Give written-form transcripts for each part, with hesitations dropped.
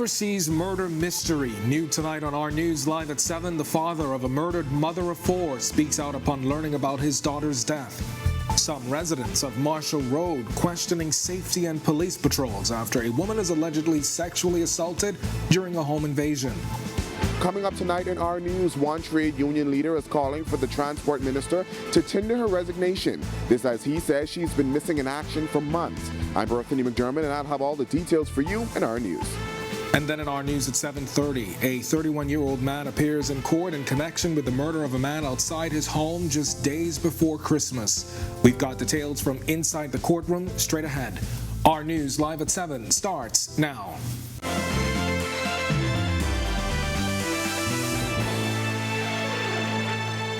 overseas murder mystery. New tonight on Our News Live at 7, the father of a murdered mother of four speaks out upon learning about his daughter's death. Some residents of Marshall Road questioning safety and police patrols after a woman is allegedly sexually assaulted during a home invasion. Coming up tonight in Our News, one trade union leader is calling for the transport minister to tender her resignation. This as he says she's been missing in action for months. I'm Anthony McDermott, and I'll have all the details for you in Our News. And then in Our News at 7:30, a 31-year-old man appears in court in connection with the murder of a man outside his home just days before Christmas. We've got details from inside the courtroom straight ahead. Our News Live at 7 starts now.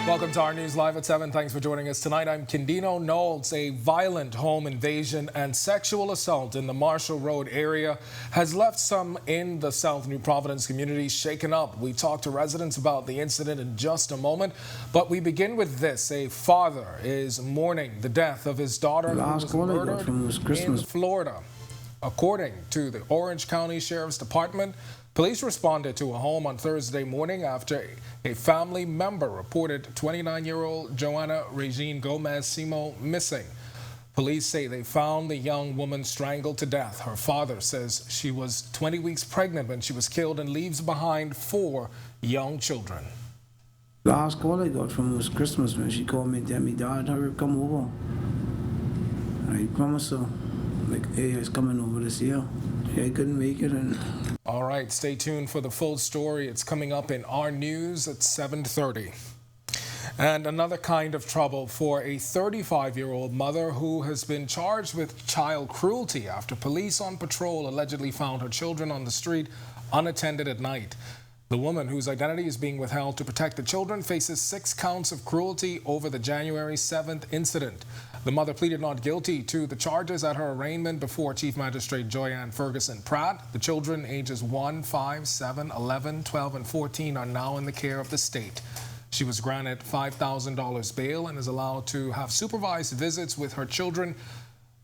Welcome to Our News Live at 7. Thanks for joining us tonight. I'm Kendino Knowles. A violent home invasion and sexual assault in the Marshall Road area has left some in the South New Providence community shaken up. We talk to residents about the incident in just a moment, but we begin with this. A father is mourning the death of his daughter who was murdered in Florida. According to the Orange County Sheriff's Department, police responded to a home on Thursday morning after a family member reported 29-year-old Joanna Regine Gomez Simo missing. Police say they found the young woman strangled to death. Her father says she was 20 weeks pregnant when she was killed and leaves behind 4 young children. Last call I got from was Christmas when she called me and told me dad her come over. I promised her, like, hey, I was coming over this year. I couldn't make it. All right, stay tuned for the full story. It's coming up in Our News at 7:30. And another kind of trouble for a 35-year-old mother who has been charged with child cruelty after police on patrol allegedly found her children on the street unattended at night. The woman, whose identity is being withheld to protect the children, faces 6 counts of cruelty over the January 7th incident. The mother pleaded not guilty to the charges at her arraignment before Chief Magistrate Joyanne Ferguson Pratt. The children, ages 1, 5, 7, 11, 12, and 14, are now in the care of the state. She was granted $5,000 bail and is allowed to have supervised visits with her children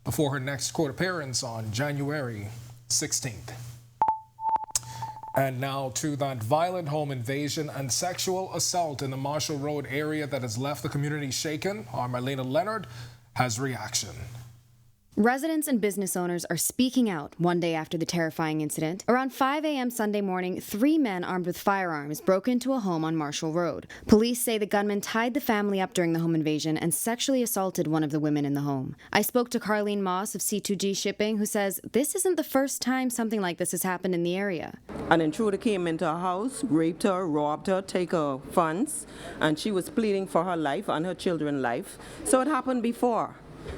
before her next court appearance on January 16th. And now to that violent home invasion and sexual assault in the Marshall Road area that has left the community shaken. Our Marlena Leonard has reaction. Residents and business owners are speaking out one day after the terrifying incident. Around 5 a.m. Sunday morning, 3 men armed with firearms broke into a home on Marshall Road. Police say the gunman tied the family up during the home invasion and sexually assaulted one of the women in the home. I spoke to Carlene Moss of C2G Shipping, who says this isn't the first time something like this has happened in the area. An intruder came into her house, raped her, robbed her, take her funds, and she was pleading for her life and her children's life. So it happened before.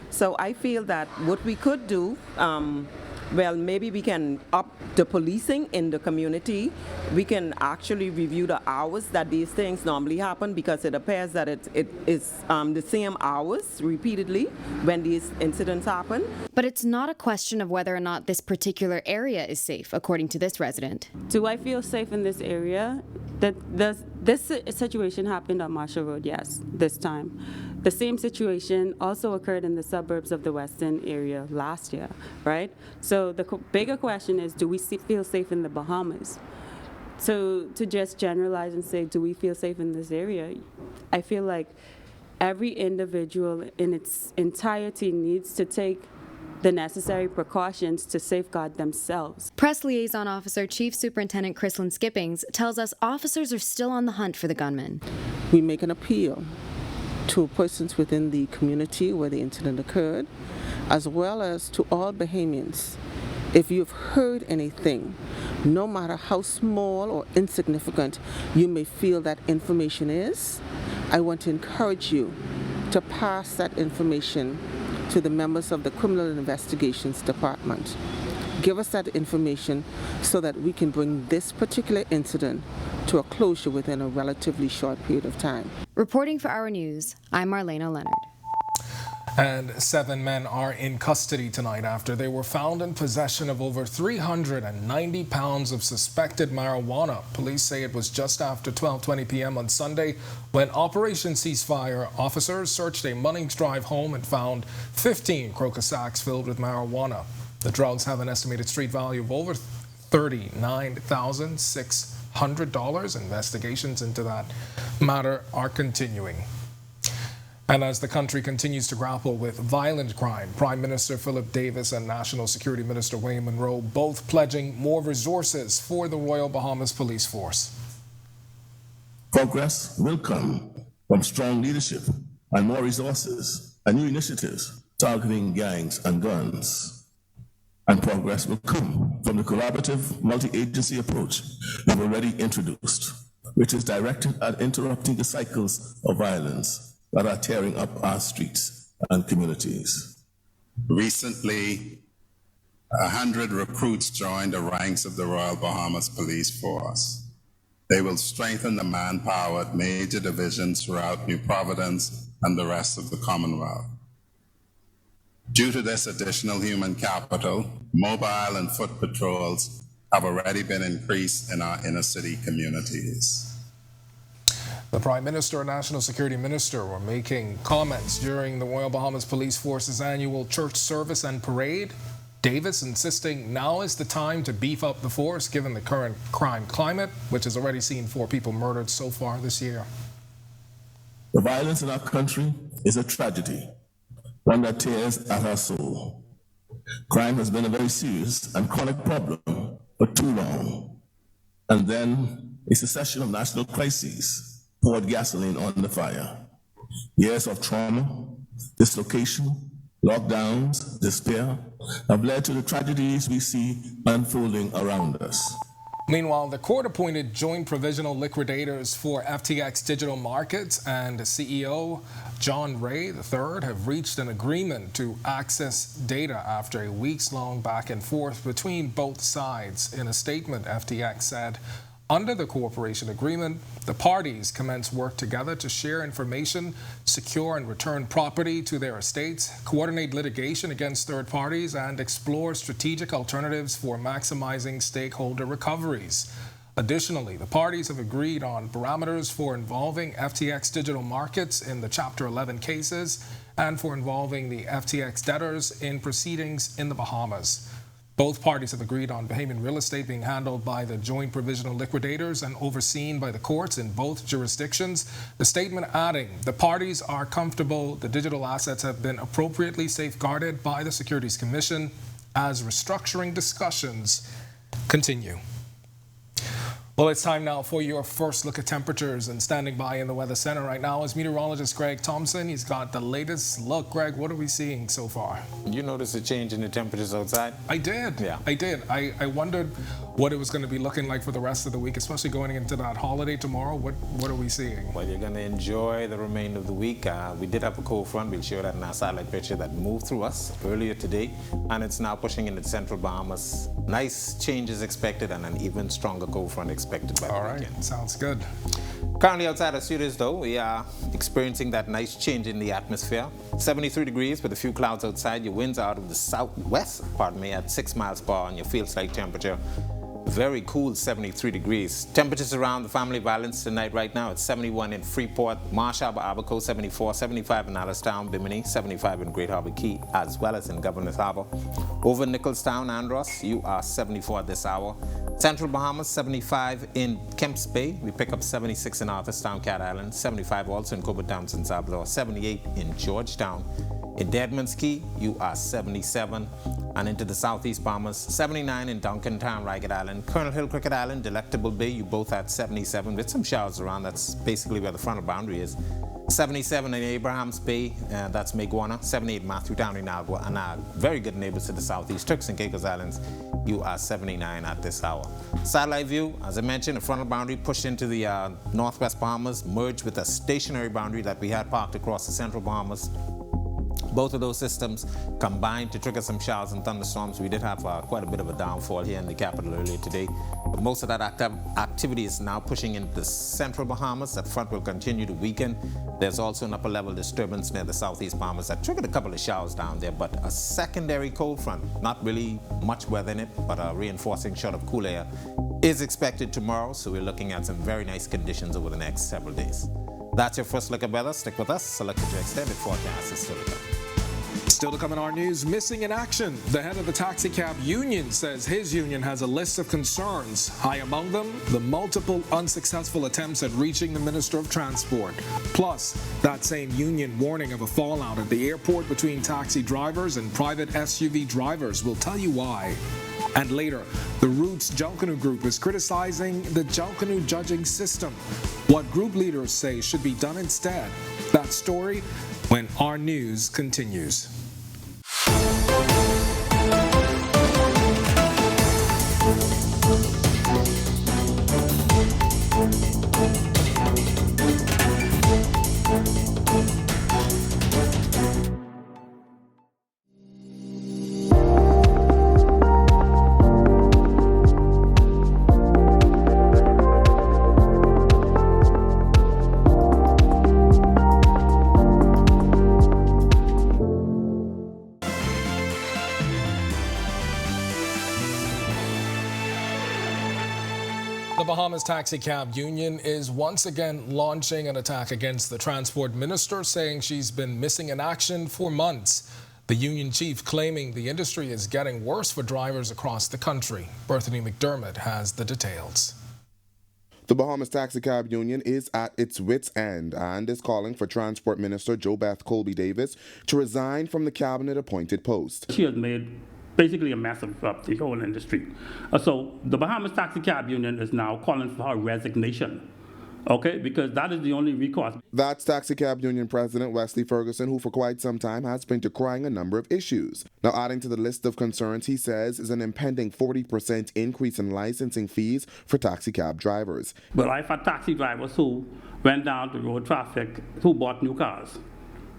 So I feel that what we could do, well, maybe we can up the policing in the community. We can actually review the hours that these things normally happen, because it appears that it is the same hours repeatedly when these incidents happen. But it's not a question of whether or not this particular area is safe, according to this resident. Do I feel safe in this area? This situation happened on Marshall Road, yes, this time. The same situation also occurred in the suburbs of the Western area last year, right? So the bigger question is, do we feel safe in the Bahamas? So to just generalize and say, do we feel safe in this area? I feel like every individual in its entirety needs to take the necessary precautions to safeguard themselves. Press Liaison Officer Chief Superintendent Chrislyn Skippings tells us officers are still on the hunt for the gunman. We make an appeal to persons within the community where the incident occurred, as well as to all Bahamians. If you've heard anything, no matter how small or insignificant you may feel that information is, I want to encourage you to pass that information to the members of the Criminal Investigations Department. Give us that information so that we can bring this particular incident to a closure within a relatively short period of time. Reporting for Our News, I'm Marlena Leonard. And 7 men are in custody tonight after they were found in possession of over 390 pounds of suspected marijuana. Police say it was just after 12:20 p.m. on Sunday when Operation Ceasefire officers searched a Munnings Drive home and found 15 crocus sacks filled with marijuana. The drugs have an estimated street value of over $39,600. Investigations into that matter are continuing. And as the country continues to grapple with violent crime, Prime Minister Philip Davis and National Security Minister Wayne Monroe both pledging more resources for the Royal Bahamas Police Force. Progress will come from strong leadership and more resources and new initiatives targeting gangs and guns. And progress will come from the collaborative multi-agency approach we've already introduced, which is directed at interrupting the cycles of violence that are tearing up our streets and communities. Recently, 100 recruits joined the ranks of the Royal Bahamas Police Force. They will strengthen the manpower at major divisions throughout New Providence and the rest of the Commonwealth. Due to this additional human capital, mobile and foot patrols have already been increased in our inner city communities. The Prime Minister and National Security Minister were making comments during the Royal Bahamas Police Force's annual church service and parade. Davis insisting now is the time to beef up the force given the current crime climate, which has already seen 4 people murdered so far this year. The violence in our country is a tragedy, one that tears at our soul. Crime has been a very serious and chronic problem for too long. And then a succession of national crises poured gasoline on the fire. Years of trauma, dislocation, lockdowns, despair have led to the tragedies we see unfolding around us. Meanwhile, the court-appointed Joint Provisional Liquidators for FTX Digital Markets and CEO John Ray III have reached an agreement to access data after a weeks-long back and forth between both sides. In a statement, FTX said, under the cooperation agreement, the parties commence work together to share information, secure and return property to their estates, coordinate litigation against third parties, and explore strategic alternatives for maximizing stakeholder recoveries. Additionally, the parties have agreed on parameters for involving FTX Digital Markets in the Chapter 11 cases and for involving the FTX debtors in proceedings in the Bahamas. Both parties have agreed on Bahamian real estate being handled by the Joint Provisional Liquidators and overseen by the courts in both jurisdictions. The statement adding, the parties are comfortable the digital assets have been appropriately safeguarded by the Securities Commission as restructuring discussions continue. Well, it's time now for your first look at temperatures, and standing by in the Weather Center right now is meteorologist Greg Thompson. He's got the latest look. Greg, what are we seeing so far? You noticed a change in the temperatures outside? I did. Yeah. I did. I wondered what it was going to be looking like for the rest of the week, especially going into that holiday tomorrow. What are we seeing? Well, you're going to enjoy the remainder of the week. We did have a cold front. We'll show that in our satellite picture that moved through us earlier today, and it's now pushing into the central Bahamas. Nice changes expected and an even stronger cold front expected by the weekend. All right, sounds good. Currently outside our studios, though, we are experiencing that nice change in the atmosphere. 73 degrees with a few clouds outside. Your winds are out of the southwest, at 6 miles per hour, and your feels-like temperature very cool, 73 degrees. Temperatures around the Family of Islands tonight right now, it's 71 in Freeport, Marsh Harbor, Abaco, 74, 75 in Allenstown, Bimini, 75 in Great Harbor Key, as well as in Governor's Harbor. Over in Nicholstown, Andros, you are 74 at this hour. Central Bahamas, 75 in Kemps Bay. We pick up 76 in Arthurstown, Cat Island, 75 also in Cobra Townsend, Sablo, 78 in Georgetown. In Deadman's Key, you are 77. And into the southeast Bahamas, 79 in Duncantown, Ragged Island, Colonel Hill, Cricket Island, Delectable Bay, you both at 77 with some showers around. That's basically where the frontal boundary is. 77 in Abrahams Bay, that's Maguana, 78 Matthew Town in Agua, and our very good neighbors to the southeast, Turks and Caicos Islands, you are 79 at this hour. Satellite view, as I mentioned, the frontal boundary pushed into the northwest Bahamas, merged with a stationary boundary that we had parked across the central Bahamas. Both of those systems combined to trigger some showers and thunderstorms. We did have quite a bit of a downfall here in the capital earlier today. But most of that activity is now pushing into the central Bahamas. That front will continue to weaken. There's also an upper level disturbance near the southeast Bahamas that triggered a couple of showers down there. But a secondary cold front, not really much weather in it, but a reinforcing shot of cool air is expected tomorrow. So we're looking at some very nice conditions over the next several days. That's your first look at weather. Stick with us. So look at your extended forecast is still to come. Still to come in our news, missing in action. The head of the taxi cab union says his union has a list of concerns. High among them, the multiple unsuccessful attempts at reaching the Minister of Transport. Plus, that same union warning of a fallout at the airport between taxi drivers and private SUV drivers. We'll tell you why. And later, the Roots Junkanoo group is criticizing the Junkanoo judging system. What group leaders say should be done instead. That story when our news continues. The Bahamas Taxi Cab Union is once again launching an attack against the transport minister, saying she's been missing in action for months. The union chief claiming the industry is getting worse for drivers across the country. Berthany McDermott has the details. The Bahamas Taxi Cab Union is at its wit's end and is calling for Transport Minister JoBeth Colby Davis to resign from the cabinet-appointed post. She has made basically a mess of the whole industry. So the Bahamas Taxi Cab Union is now calling for her resignation, okay, because that is the only recourse. That's Taxi Cab Union President Wesley Ferguson, who for quite some time has been decrying a number of issues. Now, adding to the list of concerns, he says, is an impending 40% increase in licensing fees for taxi cab drivers. But I've had taxi drivers who went down to road traffic, who bought new cars,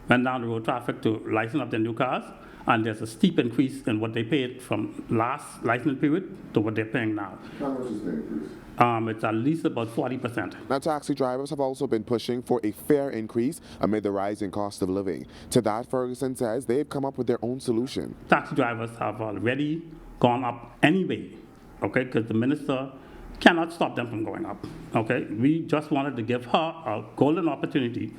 went down to road traffic to license up their new cars, and there's a steep increase in what they paid from last license period to what they're paying now. How much is the increase? It's at least about 40%. Now, taxi drivers have also been pushing for a fair increase amid the rising cost of living. To that, Ferguson says they've come up with their own solution. Taxi drivers have already gone up anyway, okay, because the minister cannot stop them from going up, okay? We just wanted to give her a golden opportunity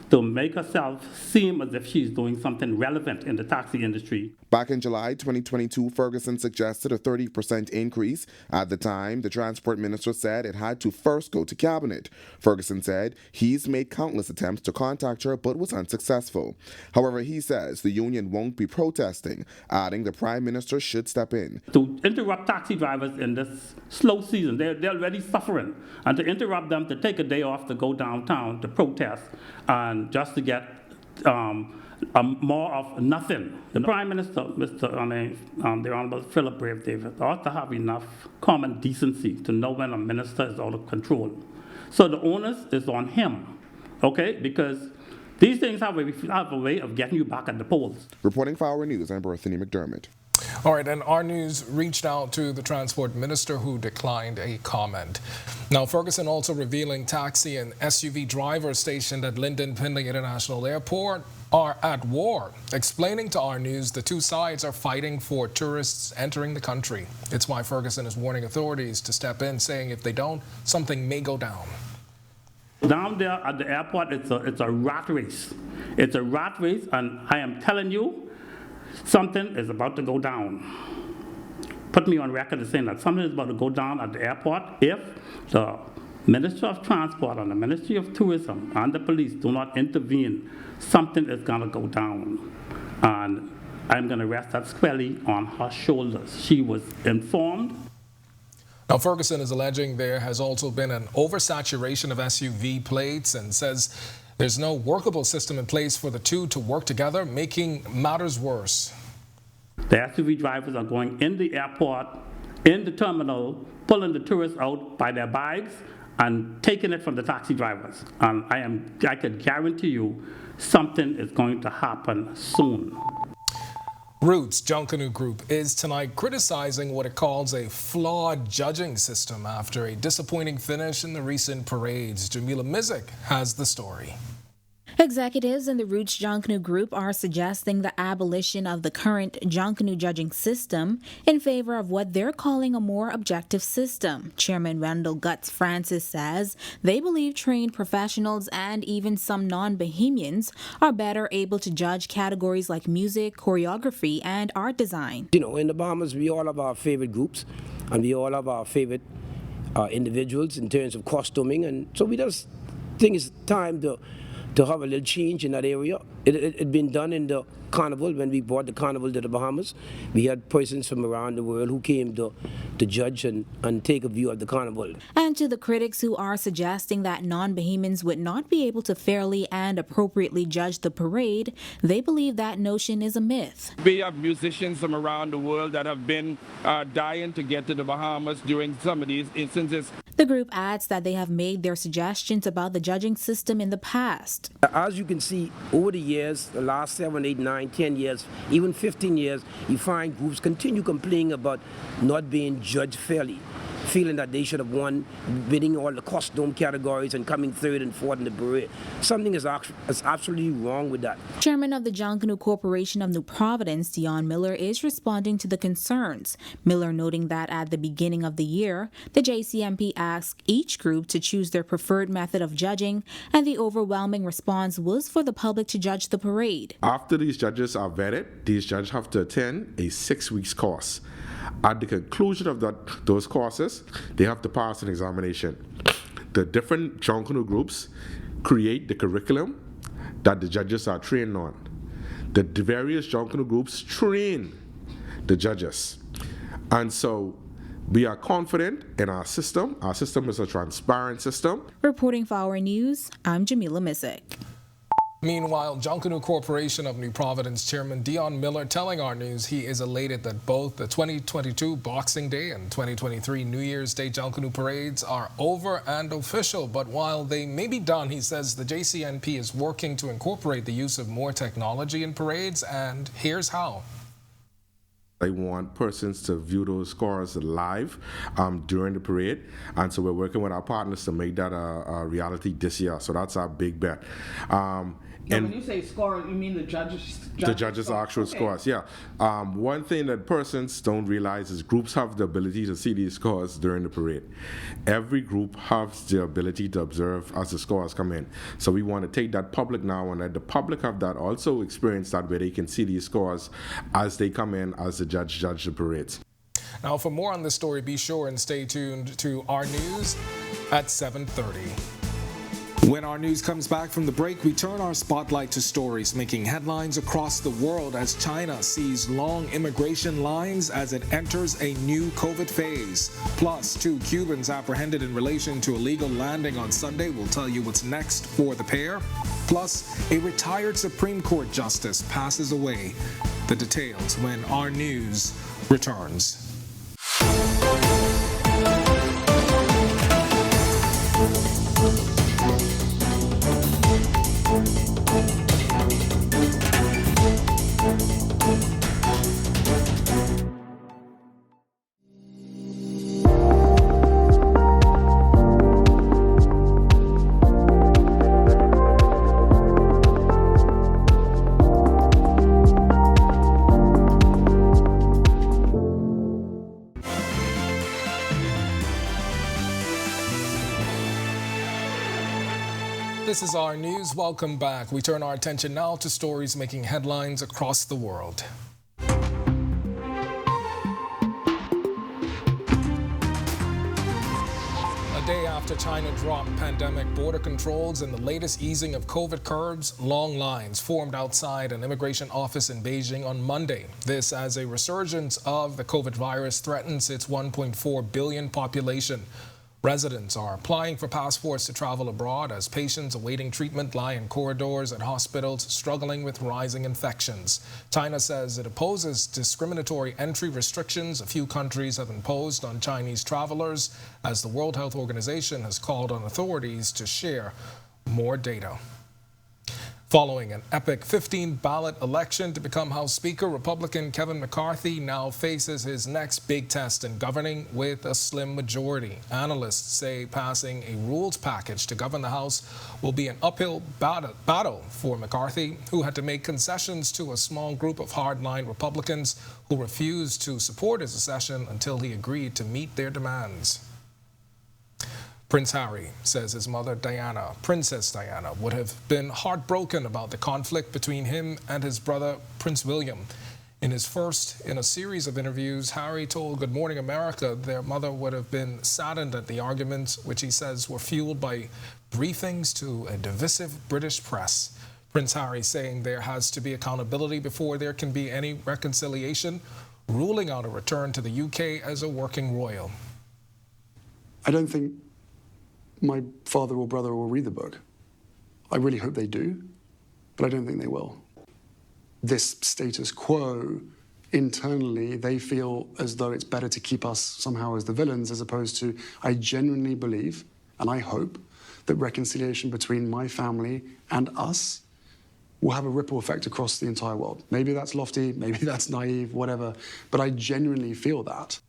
to make herself seem as if she's doing something relevant in the taxi industry. Back in July 2022, Ferguson suggested a 30% increase. At the time, the transport minister said it had to first go to cabinet. Ferguson said he's made countless attempts to contact her but was unsuccessful. However, he says the union won't be protesting, adding the prime minister should step in. To interrupt taxi drivers in this slow season, they're already suffering, and to interrupt them to take a day off to go downtown to protest and just to get more of nothing. The Prime Minister, the Honorable Philip Brave Davis, ought to have enough common decency to know when a minister is out of control. So the onus is on him, okay? Because these things have a way of getting you back at the polls. Reporting for Our News, I'm Berthany McDermott. All right, and our news reached out to the transport minister, who declined a comment. Now, Ferguson also revealing taxi and SUV drivers stationed at Lyndon Pindley International Airport are at war. Explaining to our news, the two sides are fighting for tourists entering the country. It's why Ferguson is warning authorities to step in, saying if they don't, something may go down. Down there at the airport, it's a rat race. It's a rat race, and I am telling you, something is about to go down. Put me on record as saying that something is about to go down at the airport if the Ministry of Transport and the Ministry of Tourism and the police do not intervene. Something is going to go down. And I'm going to rest that squarely on her shoulders. She was informed. Now, Ferguson is alleging there has also been an oversaturation of SUV plates and says there's no workable system in place for the two to work together, making matters worse. The SUV drivers are going in the airport, in the terminal, pulling the tourists out by their bags and taking it from the taxi drivers. And I could guarantee you something is going to happen soon. Roots Junkanoo Group is tonight criticizing what it calls a flawed judging system after a disappointing finish in the recent parades. Jamila Mizik has the story. Executives in the Roots Junkanoo group are suggesting the abolition of the current Junkanoo judging system in favor of what they're calling a more objective system. Chairman Wendell Guts Francis says they believe trained professionals and even some non-Bahamians are better able to judge categories like music, choreography, and art design. You know, in the Bahamas, we all have our favorite groups, and we all have our favorite individuals in terms of costuming, and so we just think it's time to have a little change in that area. It had been done in the carnival when we brought the carnival to the Bahamas. We had persons from around the world who came to judge and take a view of the carnival. And to the critics who are suggesting that non-Bahamians would not be able to fairly and appropriately judge the parade, they believe that notion is a myth. We have musicians from around the world that have been dying to get to the Bahamas during some of these instances. The group adds that they have made their suggestions about the judging system in the past. As you can see, over the years, the last 7, 8, 9, 10 years, even 15 years, you find groups continue complaining about not being judged fairly, feeling that they should have won, winning all the costume categories and coming third and fourth in the parade. Something is absolutely wrong with that. Chairman of the Junkanoo Corporation of New Providence, Dion Miller, is responding to the concerns. Miller noting that at the beginning of the year, the JCMP asked each group to choose their preferred method of judging, and the overwhelming response was for the public to judge the parade. After these judges are vetted, these judges have to attend a 6-week course. At the conclusion of those courses, they have to pass an examination. The different Junkanoo groups create the curriculum that the judges are trained on. The various Junkanoo groups train the judges. And so we are confident in our system. Our system is a transparent system. Reporting for Our News, I'm Jamila Missick. Meanwhile, Junkanoo Corporation of New Providence Chairman Dion Miller telling Our News he is elated that both the 2022 Boxing Day and 2023 New Year's Day Junkanoo parades are over and official. But while they may be done, he says the JCNP is working to incorporate the use of more technology in parades, and here's how. They want persons to view those scores live during the parade, and so we're working with our partners to make that a reality this year. So that's our big bet. And when you say score, you mean the judges' actual scores, yeah. One thing that persons don't realize is groups have the ability to see these scores during the parade. Every group has the ability to observe as the scores come in. So we want to take that public now and let the public have that also experience that where they can see these scores as they come in as the judge the parades. Now, for more on this story, be sure and stay tuned to Our News at 7:30. When Our News comes back from the break, we turn our spotlight to stories making headlines across the world as China sees long immigration lines as it enters a new COVID phase. Plus, 2 Cubans apprehended in relation to illegal landing on Sunday. We'll tell you what's next for the pair. Plus, a retired Supreme Court justice passes away. The details when Our News returns. This is Our News. Welcome back. We turn our attention now to stories making headlines across the world. A day after China dropped pandemic border controls and the latest easing of COVID curbs, long lines formed outside an immigration office in Beijing on Monday. This as a resurgence of the COVID virus threatens its 1.4 billion population. Residents are applying for passports to travel abroad as patients awaiting treatment lie in corridors at hospitals struggling with rising infections. China says it opposes discriminatory entry restrictions a few countries have imposed on Chinese travelers, as the World Health Organization has called on authorities to share more data. Following an epic 15-ballot election to become House Speaker, Republican Kevin McCarthy now faces his next big test in governing with a slim majority. Analysts say passing a rules package to govern the House will be an uphill battle for McCarthy, who had to make concessions to a small group of hardline Republicans who refused to support his accession until he agreed to meet their demands. Prince Harry says his mother Diana, Princess Diana, would have been heartbroken about the conflict between him and his brother Prince William. In his first in a series of interviews, Harry told Good Morning America their mother would have been saddened at the arguments, which he says were fueled by briefings to a divisive British press. Prince Harry saying there has to be accountability before there can be any reconciliation, ruling out a return to the UK as a working royal. I don't think my father or brother will read the book. I really hope they do, but I don't think they will. This status quo, internally, they feel as though it's better to keep us somehow as the villains, as opposed to, I genuinely believe, and I hope, that reconciliation between my family and us will have a ripple effect across the entire world. Maybe that's lofty, maybe that's naive, whatever, but I genuinely feel that.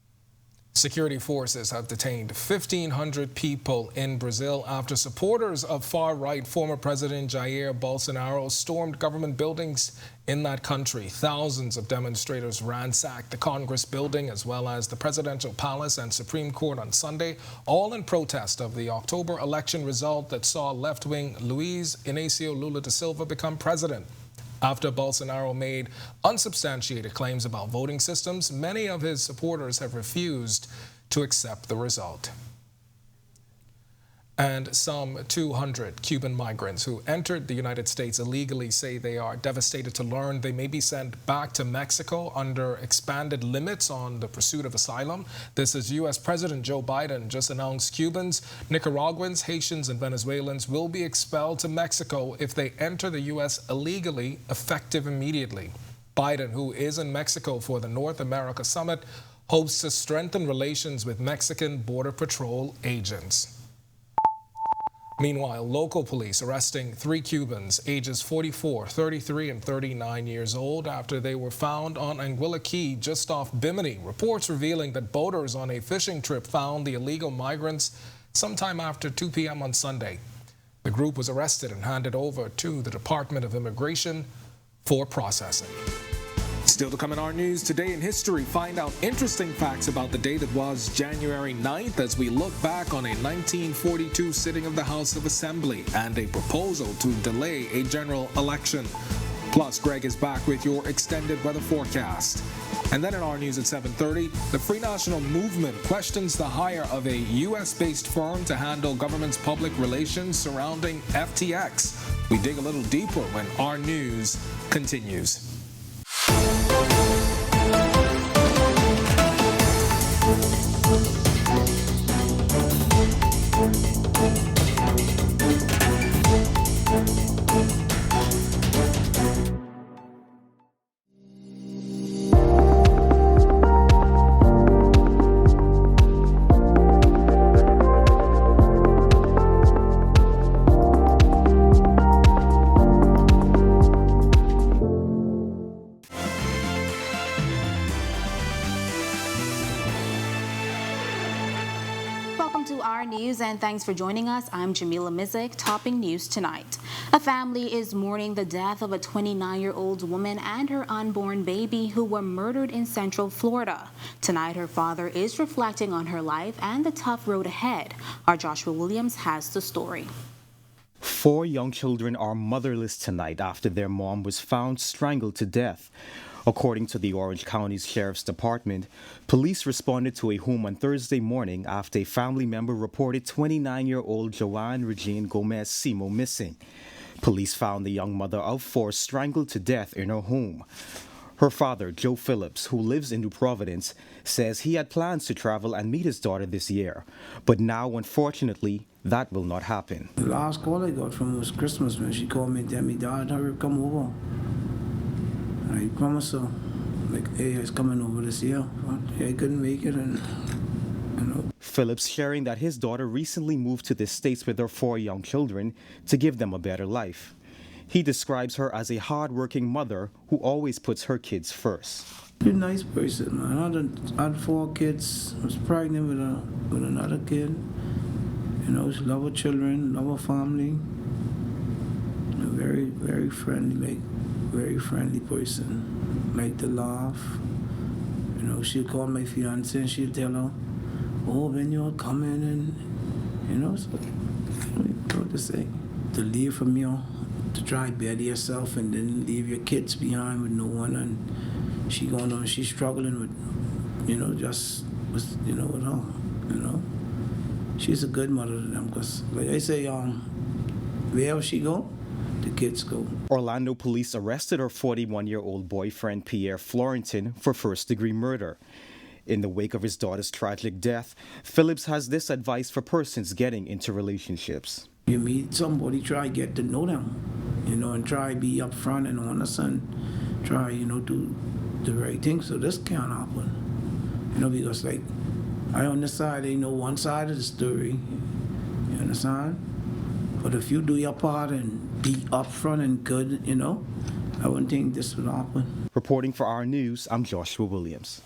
Security forces have detained 1,500 people in Brazil after supporters of far-right former President Jair Bolsonaro stormed government buildings in that country. Thousands of demonstrators ransacked the Congress building as well as the presidential palace and Supreme Court on Sunday, all in protest of the October election result that saw left-wing Luiz Inácio Lula da Silva become president. After Bolsonaro made unsubstantiated claims about voting systems, many of his supporters have refused to accept the result. And some 200 Cuban migrants who entered the United States illegally say they are devastated to learn they may be sent back to Mexico under expanded limits on the pursuit of asylum. This is U.S. President Joe Biden just announced Cubans, Nicaraguans, Haitians, and Venezuelans will be expelled to Mexico if they enter the U.S. illegally, effective immediately. Biden, who is in Mexico for the North America Summit, hopes to strengthen relations with Mexican Border Patrol agents. Meanwhile, local police arresting 3 Cubans, ages 44, 33, and 39 years old, after they were found on Anguilla Key just off Bimini. Reports revealing that boaters on a fishing trip found the illegal migrants sometime after 2 p.m. on Sunday. The group was arrested and handed over to the Department of Immigration for processing. Still to come in our news, today in history, find out interesting facts about the day that was January 9th as we look back on a 1942 sitting of the House of Assembly and a proposal to delay a general election. Plus, Greg is back with your extended weather forecast. And then in our news at 7:30, the Free National Movement questions the hire of a U.S.-based firm to handle government's public relations surrounding FTX. We dig a little deeper when our news continues. And thanks for joining us. I'm Jamila Mizik, topping news tonight. A family is mourning the death of a 29-year-old woman and her unborn baby who were murdered in Central Florida. Tonight, her father is reflecting on her life and the tough road ahead. Our Joshua Williams has the story. 4 young children are motherless tonight after their mom was found strangled to death. According to the Orange County Sheriff's Department, police responded to a home on Thursday morning after a family member reported 29-year-old Joanne Regine Gomez Simo missing. Police found the young mother of 4 strangled to death in her home. Her father, Joe Phillips, who lives in New Providence, says he had plans to travel and meet his daughter this year. But now, unfortunately, that will not happen. The last call I got from her was Christmas when she called me and told me, Dad, hurry, come over. I promised her, like, hey, I was coming over this year, but I couldn't make it, and, you know. Phillips sharing that his daughter recently moved to the States with her 4 young children to give them a better life. He describes her as a hard-working mother who always puts her kids first. She's a nice person, man. I had 4 kids. I was pregnant with another kid. You know, she love her children, love her family. You know, very, very friendly, very friendly person. Like to laugh. You know, she'll call my fiance and she'll tell her, oh, when you're coming, and you know, so what to say? To leave from you, to try better yourself and then leave your kids behind with no one, and she's struggling with, you know, just with, you know, with her, you know. She's a good mother to them, because like I say, wherever she go, the kids go. Orlando police arrested her 41-year-old boyfriend Pierre Florentin for first-degree murder. In the wake of his daughter's tragic death, Phillips has this advice for persons getting into relationships. You meet somebody, try get to know them, you know, and try be upfront and honest, and try, you know, do the right thing so this can't happen. You know, because like, I on the side, they know one side of the story, you understand? But if you do your part and be upfront and good, you know, I wouldn't think this would happen. Reporting for Our News, I'm Joshua Williams.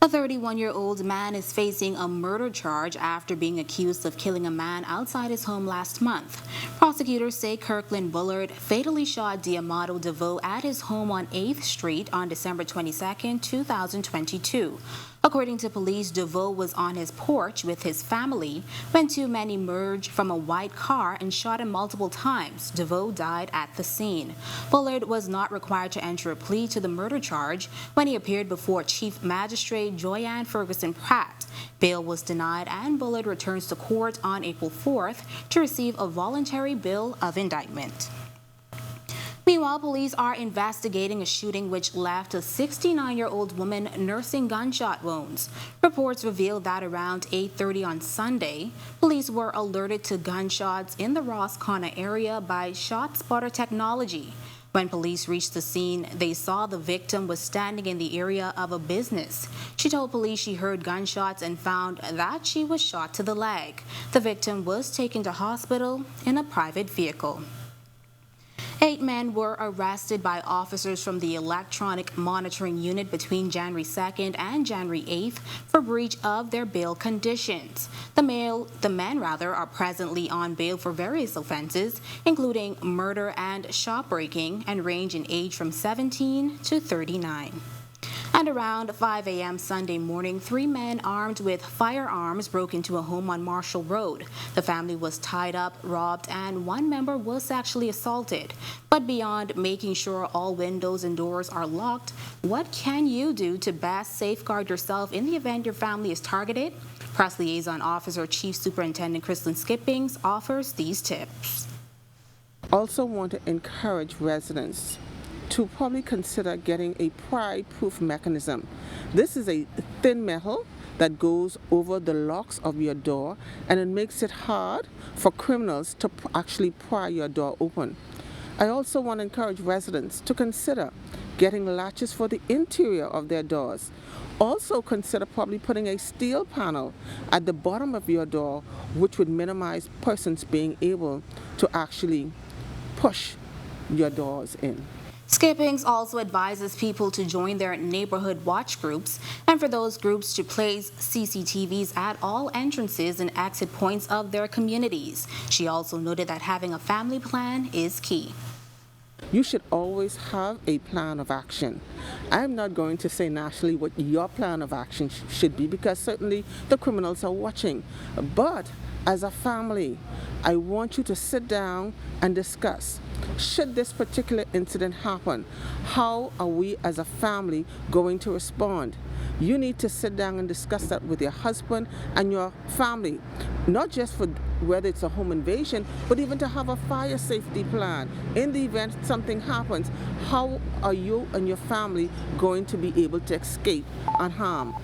A 31-year-old man is facing a murder charge after being accused of killing a man outside his home last month. Prosecutors say Kirkland Bullard fatally shot Diamado DeVoe at his home on 8th Street on December 22, 2022. According to police, DeVoe was on his porch with his family when 2 men emerged from a white car and shot him multiple times. DeVoe died at the scene. Bullard was not required to enter a plea to the murder charge when he appeared before Chief Magistrate Joyanne Ferguson Pratt. Bail was denied and Bullard returns to court on April 4th to receive a voluntary bill of indictment. Meanwhile, police are investigating a shooting which left a 69-year-old woman nursing gunshot wounds. Reports revealed that around 8:30 on Sunday, police were alerted to gunshots in the Rosconna area by ShotSpotter technology. When police reached the scene, they saw the victim was standing in the area of a business. She told police she heard gunshots and found that she was shot to the leg. The victim was taken to hospital in a private vehicle. 8 men were arrested by officers from the Electronic Monitoring Unit between January 2nd and January 8th for breach of their bail conditions. The men are presently on bail for various offenses, including murder and shop breaking, and range in age from 17 to 39. And around 5 a.m. Sunday morning, 3 men armed with firearms broke into a home on Marshall Road. The family was tied up, robbed, and 1 member was sexually assaulted. But beyond making sure all windows and doors are locked, what can you do to best safeguard yourself in the event your family is targeted? Press Liaison Officer Chief Superintendent Kristen Skippings offers these tips. Also want to encourage residents to probably consider getting a pry-proof mechanism. This is a thin metal that goes over the locks of your door, and it makes it hard for criminals to actually pry your door open. I also want to encourage residents to consider getting latches for the interior of their doors. Also consider probably putting a steel panel at the bottom of your door, which would minimize persons being able to actually push your doors in. Skippings also advises people to join their neighborhood watch groups, and for those groups to place CCTVs at all entrances and exit points of their communities. She also noted that having a family plan is key. You should always have a plan of action. I'm not going to say nationally what your plan of action should be, because certainly the criminals are watching. But as a family, I want you to sit down and discuss. Should this particular incident happen, how are we as a family going to respond? You need to sit down and discuss that with your husband and your family, not just for whether it's a home invasion, but even to have a fire safety plan. In the event something happens, how are you and your family going to be able to escape unharmed?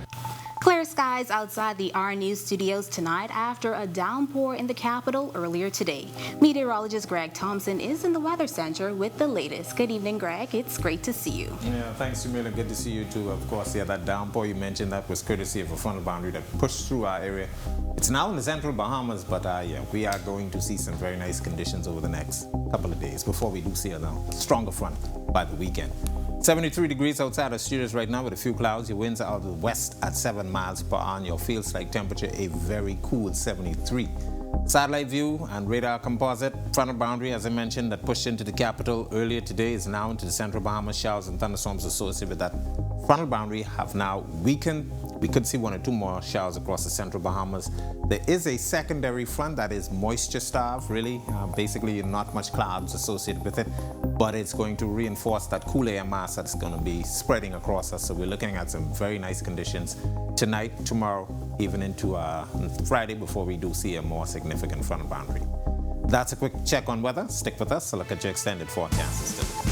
Clear skies outside the Our News studios tonight after a downpour in the capital earlier today. Meteorologist Greg Thompson is in the Weather Center with the latest. Good evening, Greg. It's great to see you. Yeah, thanks, Jamila. Good to see you too. Of course, yeah, that downpour you mentioned, that was courtesy of a frontal boundary that pushed through our area. It's now in the central Bahamas, but yeah, we are going to see some very nice conditions over the next couple of days before we do see a stronger front by the weekend. 73 degrees outside our studios right now with a few clouds. Your winds are out of the west at 7 miles per hour. And your feels like temperature a very cool 73. Satellite view and radar composite. Frontal boundary, as I mentioned, that pushed into the capital earlier today is now into the central Bahamas. Showers and thunderstorms associated with that frontal boundary have now weakened. We could see 1 or 2 more showers across the central Bahamas. There is a secondary front that is moisture starved, really. Basically, not much clouds associated with it, but it's going to reinforce that cool air mass that's going to be spreading across us. So we're looking at some very nice conditions tonight, tomorrow, even into Friday before we do see a more significant frontal boundary. That's a quick check on weather. Stick with us. So look at your extended forecast today.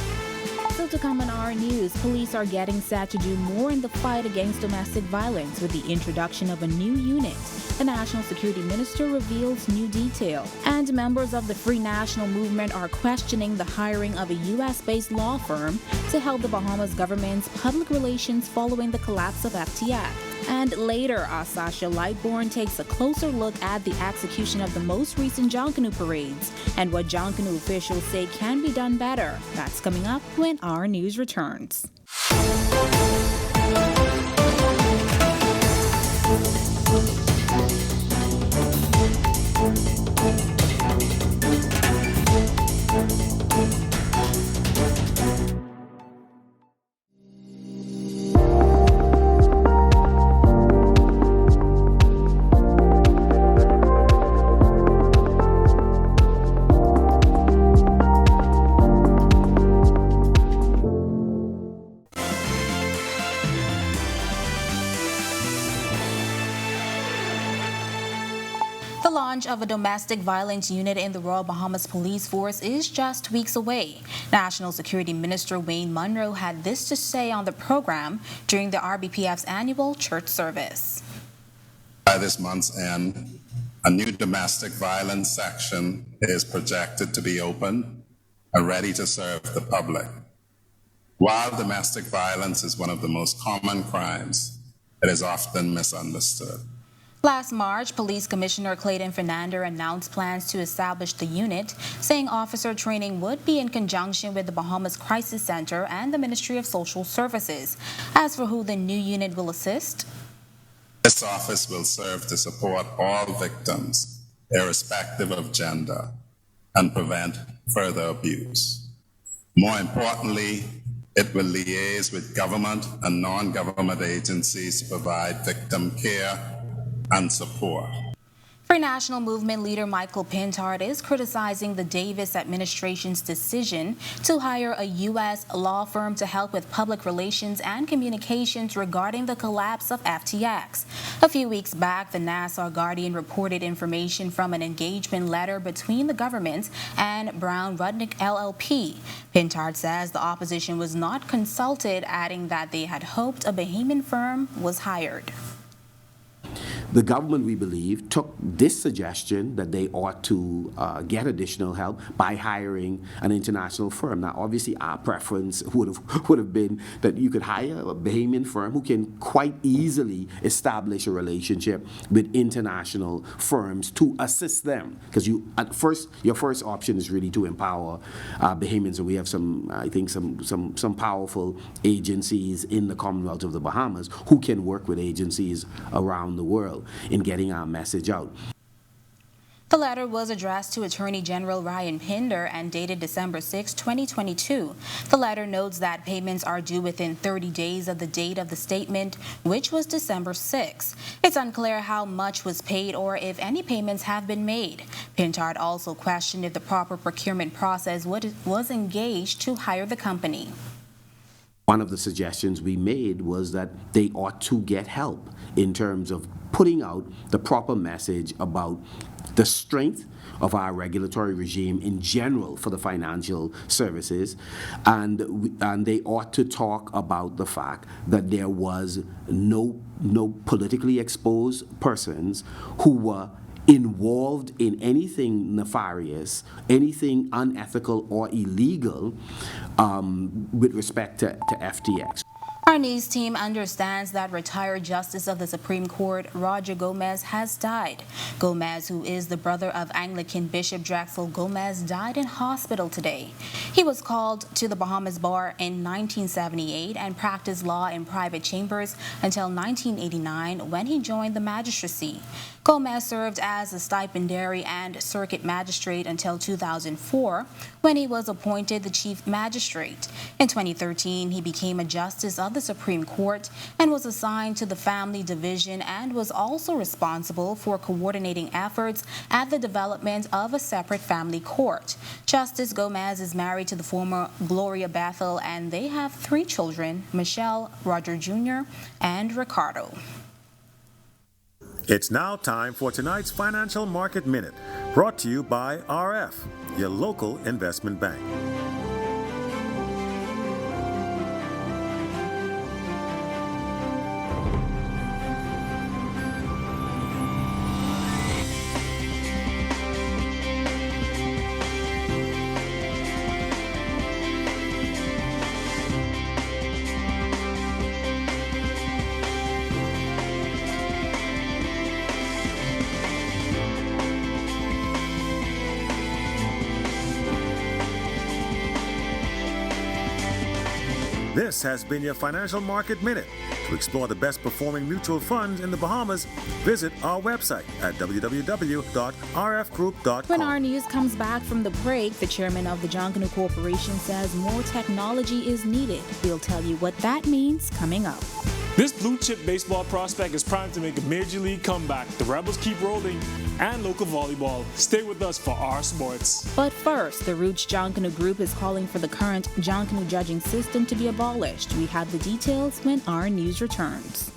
Still to come on Our News, police are getting set to do more in the fight against domestic violence with the introduction of a new unit. The National Security Minister reveals new detail. And members of the Free National Movement are questioning the hiring of a U.S.-based law firm to help the Bahamas government's public relations following the collapse of FTX. And later, our Sasha Lightbourne takes a closer look at the execution of the most recent Junkanoo parades and what Junkanoo officials say can be done better. That's coming up when Our News returns. The launch of a domestic violence unit in the Royal Bahamas Police Force is just weeks away. National Security Minister Wayne Munro had this to say on the program during the RBPF's annual church service. By this month's end, a new domestic violence section is projected to be open and ready to serve the public. While domestic violence is one of the most common crimes, it is often misunderstood. Last March, Police Commissioner Clayton Fernandez announced plans to establish the unit, saying officer training would be in conjunction with the Bahamas Crisis Center and the Ministry of Social Services. As for who the new unit will assist, this office will serve to support all victims, irrespective of gender, and prevent further abuse. More importantly, it will liaise with government and non-government agencies to provide victim care and support. Free National Movement leader Michael Pintard is criticizing the Davis administration's decision to hire a U.S. law firm to help with public relations and communications regarding the collapse of FTX. A few weeks back, the Nassau Guardian reported information from an engagement letter between the government and Brown Rudnick LLP. Pintard says the opposition was not consulted, adding that they had hoped a Bahamian firm was hired. The government, we believe, took this suggestion that they ought to get additional help by hiring an international firm. Now, obviously, our preference would have been that you could hire a Bahamian firm who can quite easily establish a relationship with international firms to assist them. Because your first option is really to empower Bahamians, and we have some powerful agencies in the Commonwealth of the Bahamas who can work with agencies around the world in getting our message out. The letter was addressed to Attorney General Ryan Pinder and dated December 6, 2022. The letter notes that payments are due within 30 days of the date of the statement, which was December 6. It's unclear how much was paid or if any payments have been made. Pintard also questioned if the proper procurement process was engaged to hire the company. One of the suggestions we made was that they ought to get help in terms of putting out the proper message about the strength of our regulatory regime in general for the financial services, and they ought to talk about the fact that there was no politically exposed persons who were involved in anything nefarious, anything unethical or illegal with respect to FTX. Our news team understands that retired Justice of the Supreme Court Roger Gomez has died. Gomez, who is the brother of Anglican Bishop Drexel Gomez, died in hospital today. He was called to the Bahamas bar in 1978 and practiced law in private chambers until 1989 when he joined the magistracy. Gomez served as a stipendiary and circuit magistrate until 2004 when he was appointed the chief magistrate. In 2013, he became a justice of the Supreme Court and was assigned to the Family Division and was also responsible for coordinating efforts at the development of a separate family court. Justice Gomez is married to the former Gloria Bethel, and they have 3 children, Michelle, Roger Jr., and Ricardo. It's now time for tonight's Financial Market Minute, brought to you by RF, your local investment bank. This has been your Financial Market Minute. To explore the best performing mutual funds in the Bahamas, visit our website at www.rfgroup.com. When our news comes back from the break, the chairman of the Junkanoo Corporation says more technology is needed. We'll tell you what that means coming up. This blue-chip baseball prospect is primed to make a major league comeback. The Rebels keep rolling, and local volleyball. Stay with us for our sports. But first, the Roots Junkanoo Group is calling for the current Junkanoo judging system to be abolished. We have the details when our news returns.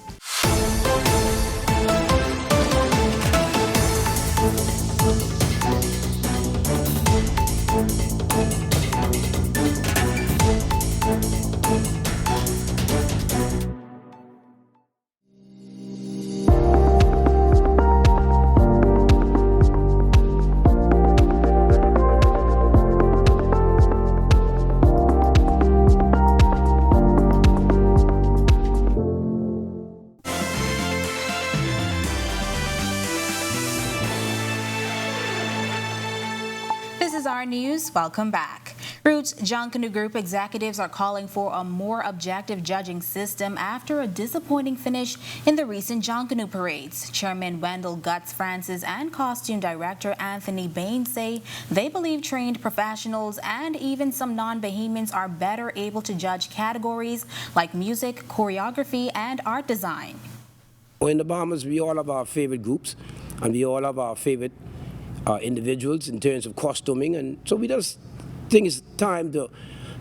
News. Welcome back. Roots Junkanoo Group executives are calling for a more objective judging system after a disappointing finish in the recent Junkanoo parades. Chairman Wendell Guts Francis and costume director Anthony Bain say they believe trained professionals and even some non-Bahamians are better able to judge categories like music, choreography, and art design. Well, in the Bahamas, we all have our favorite groups, and we all have our favorite individuals in terms of costuming, and so we just think it's time to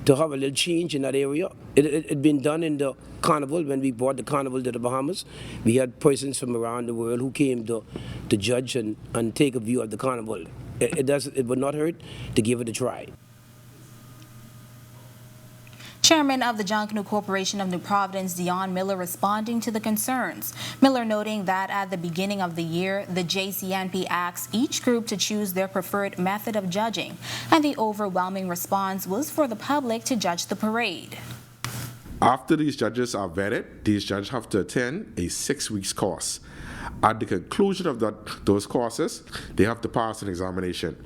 have a little change in that area. It had been done in the carnival. When we brought the carnival to the Bahamas, we had persons from around the world who came to judge and take a view of the carnival. It would not hurt to give it a try. Chairman of the Junkanoo Corporation of New Providence, Dion Miller, responding to the concerns. Miller noting that at the beginning of the year, the JCNP asks each group to choose their preferred method of judging, and the overwhelming response was for the public to judge the parade. After these judges are vetted, these judges have to attend a 6-week course. At the conclusion of those courses, they have to pass an examination.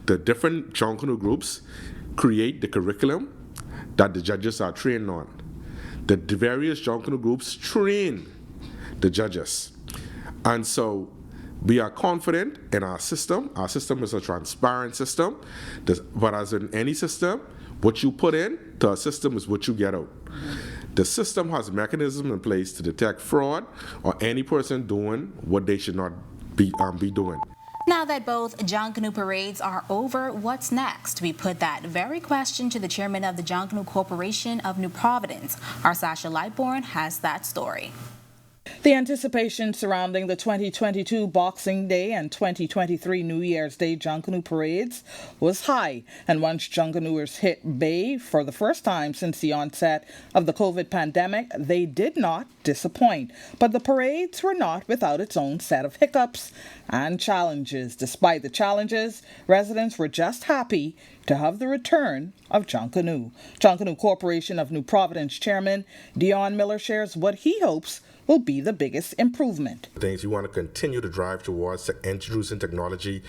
The different Junkanoo groups create the curriculum that the judges are trained on. The various Junkanoo groups train the judges. And so we are confident in our system. Our system is a transparent system, but as in any system, what you put in to a system is what you get out. The system has mechanisms in place to detect fraud or any person doing what they should not be doing. Now that both Junkanoo parades are over, what's next? We put that very question to the chairman of the Junkanoo Corporation of New Providence. Our Sasha Lightbourne has that story. The anticipation surrounding the 2022 Boxing Day and 2023 New Year's Day Junkanoo parades was high, and once Junkanooers hit bay for the first time since the onset of the COVID pandemic, they did not disappoint. But the parades were not without its own set of hiccups and challenges. Despite the challenges, residents were just happy to have the return of Junkanoo. Junkanoo Corporation of New Providence Chairman Dion Miller shares what he hopes will be the biggest improvement. Things we want to continue to drive towards introducing technology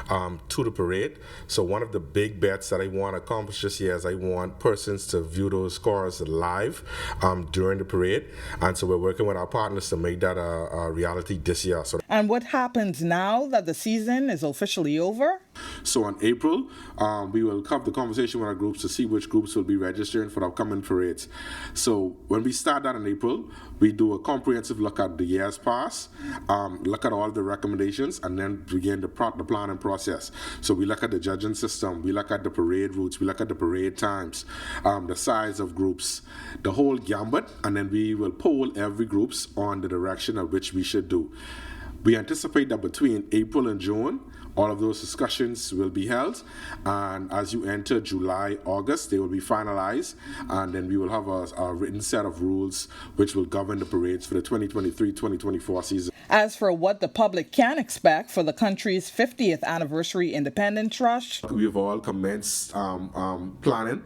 to the parade. So one of the big bets that I want to accomplish this year is I want persons to view those scores live during the parade. And so we're working with our partners to make that a reality this year. And what happens now that the season is officially over? So in April, we will have the conversation with our groups to see which groups will be registering for the upcoming parades. So when we start that in April, we do a comprehensive look at the years past, look at all the recommendations, and then begin the planning process. So we look at the judging system, we look at the parade routes, we look at the parade times, the size of groups, the whole gambit, and then we will poll every groups on the direction of which we should do. We anticipate that between April and June, all of those discussions will be held, and as you enter July, August, they will be finalized, and then we will have a written set of rules which will govern the parades for the 2023-2024 season. As for what the public can expect for the country's 50th anniversary Independence Rush, we've all commenced planning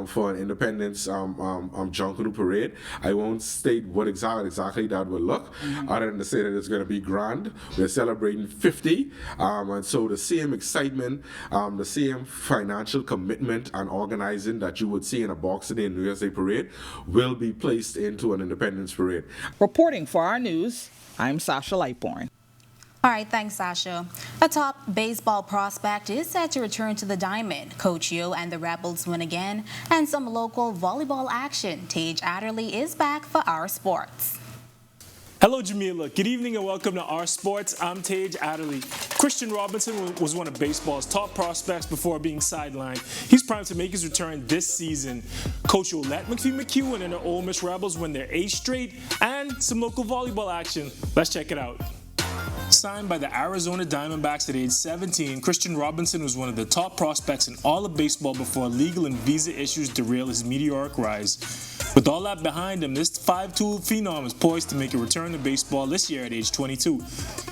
for an Independence Junkanoo parade. I won't state what exactly that will look, other than to say that it's going to be grand. We're celebrating 50, and so the same excitement, the same financial commitment and organizing that you would see in a Boxing Day and New Year's Day parade will be placed into an Independence parade. Reporting for Our News, I'm Sasha Lightborn. All right, thanks, Sasha. A top baseball prospect is set to return to the diamond. Coach Yo and the Rebels win again, and some local volleyball action. Tage Adderley is back for Our Sports. Hello, Jamila. Good evening and welcome to Our Sports. I'm Tage Adderley. Christian Robinson was one of baseball's top prospects before being sidelined. He's primed to make his return this season. Coach Yolette McPhee-McEwen and her Ole Miss Rebels win their 8th straight, and some local volleyball action. Let's check it out. Signed by the Arizona Diamondbacks at age 17, Christian Robinson was one of the top prospects in all of baseball before legal and visa issues derailed his meteoric rise. With all that behind him, this 5'2" phenom is poised to make a return to baseball this year at age 22.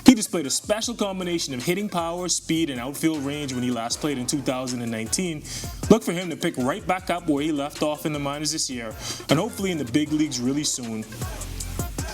He displayed a special combination of hitting power, speed, and outfield range when he last played in 2019. Look for him to pick right back up where he left off in the minors this year, and hopefully in the big leagues really soon.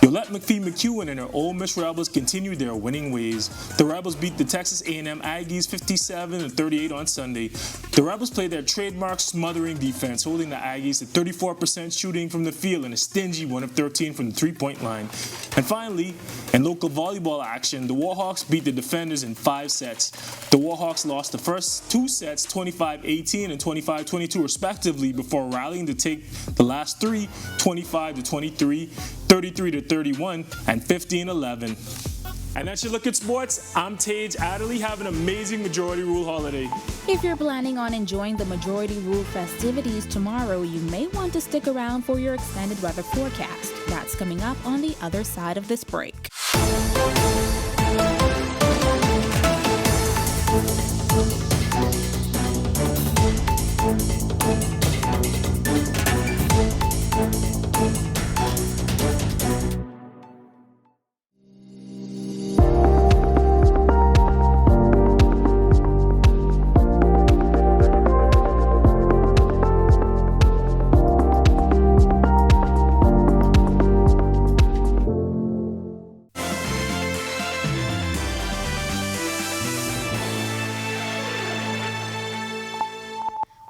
Yolette McPhee-McEwen and her Ole Miss Rebels continued their winning ways. The Rebels beat the Texas A&M Aggies 57-38 on Sunday. The Rebels played their trademark smothering defense, holding the Aggies to 34% shooting from the field and a stingy 1 of 13 from the three-point line. And finally, in local volleyball action, the Warhawks beat the Defenders in 5 sets. The Warhawks lost the first 2 sets 25-18 and 25-22 respectively before rallying to take the last 3 25-23, 33-31, and 15-11. And that's your look at sports. I'm Tage Adderley. Have an amazing Majority Rule holiday. If you're planning on enjoying the Majority Rule festivities tomorrow, you may want to stick around for your extended weather forecast. That's coming up on the other side of this break.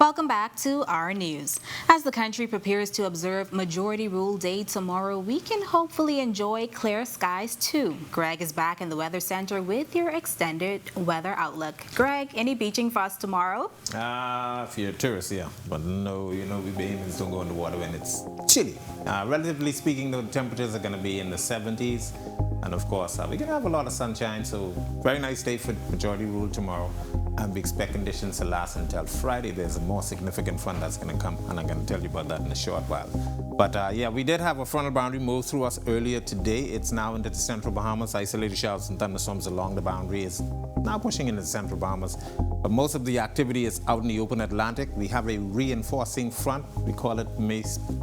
Welcome back to Our News. As the country prepares to observe Majority Rule Day tomorrow, we can hopefully enjoy clear skies too. Greg is back in the Weather Center with your extended weather outlook. Greg, any beaching for us tomorrow? If you're a tourist, yeah. But no, we Bahamians don't go in the water when it's chilly. Relatively speaking, though, the temperatures are going to be in the 70s. And of course, we're going to have a lot of sunshine, so very nice day for Majority Rule tomorrow. And we expect conditions to last until Friday. There's a more significant front that's going to come, and I'm going to tell you about that in a short while. But yeah, we did have a frontal boundary move through us earlier today. It's now into the central Bahamas. Isolated showers and thunderstorms along the boundary is now pushing into the central Bahamas. But most of the activity is out in the open Atlantic. We have a reinforcing front. We call it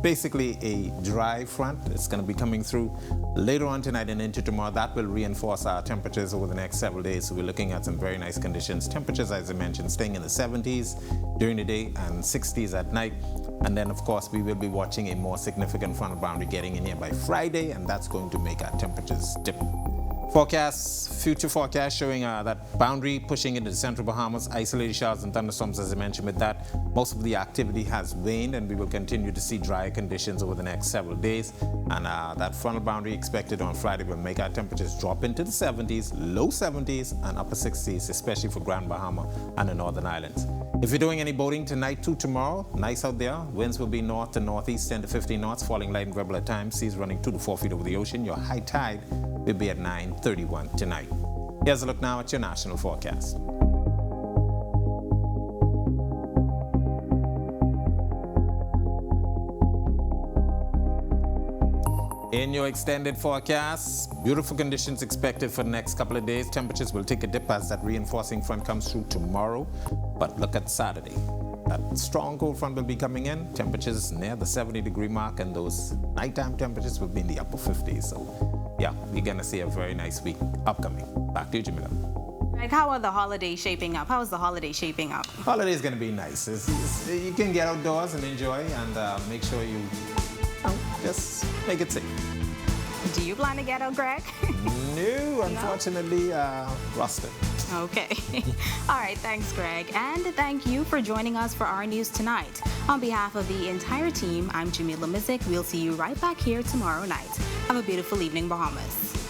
basically a dry front. It's going to be coming through later on tonight and into tomorrow. That will reinforce our temperatures over the next several days. So we're looking at some very nice conditions. Temperatures, as I mentioned, staying in the 70s during the day and 60s at night. And then, of course, we will be watching a more significant frontal boundary getting in here by Friday, and that's going to make our temperatures dip. Future forecast showing that boundary pushing into the central Bahamas, isolated showers and thunderstorms, as I mentioned. With that, most of the activity has waned, and we will continue to see drier conditions over the next several days. And that frontal boundary expected on Friday will make our temperatures drop into the 70s, low 70s, and upper 60s, especially for Grand Bahama and the Northern Islands. If you're doing any boating tonight to tomorrow, nice out there. Winds will be north to northeast, 10 to 15 knots, falling light and rebel at times. Seas running 2 to 4 feet over the ocean. Your high tide will be at 9:31 tonight. Here's a look now at your national forecast. In your extended forecast, beautiful conditions expected for the next couple of days. Temperatures will take a dip as that reinforcing front comes through tomorrow. But look at Saturday. That strong cold front will be coming in. Temperatures near the 70-degree mark, and those nighttime temperatures will be in the upper 50s. So, yeah, we're going to see a very nice week upcoming. Back to you, Jamila. Like, how are the holidays shaping up? How is the holiday shaping up? Holiday is going to be nice. You can get outdoors and enjoy, and make sure you just make it safe. Do you plan to get out, Greg? No, unfortunately, rusted. Okay. All right, thanks, Greg. And thank you for joining us for Our News Tonight. On behalf of the entire team, I'm Jamila Mizik. We'll see you right back here tomorrow night. Have a beautiful evening, Bahamas.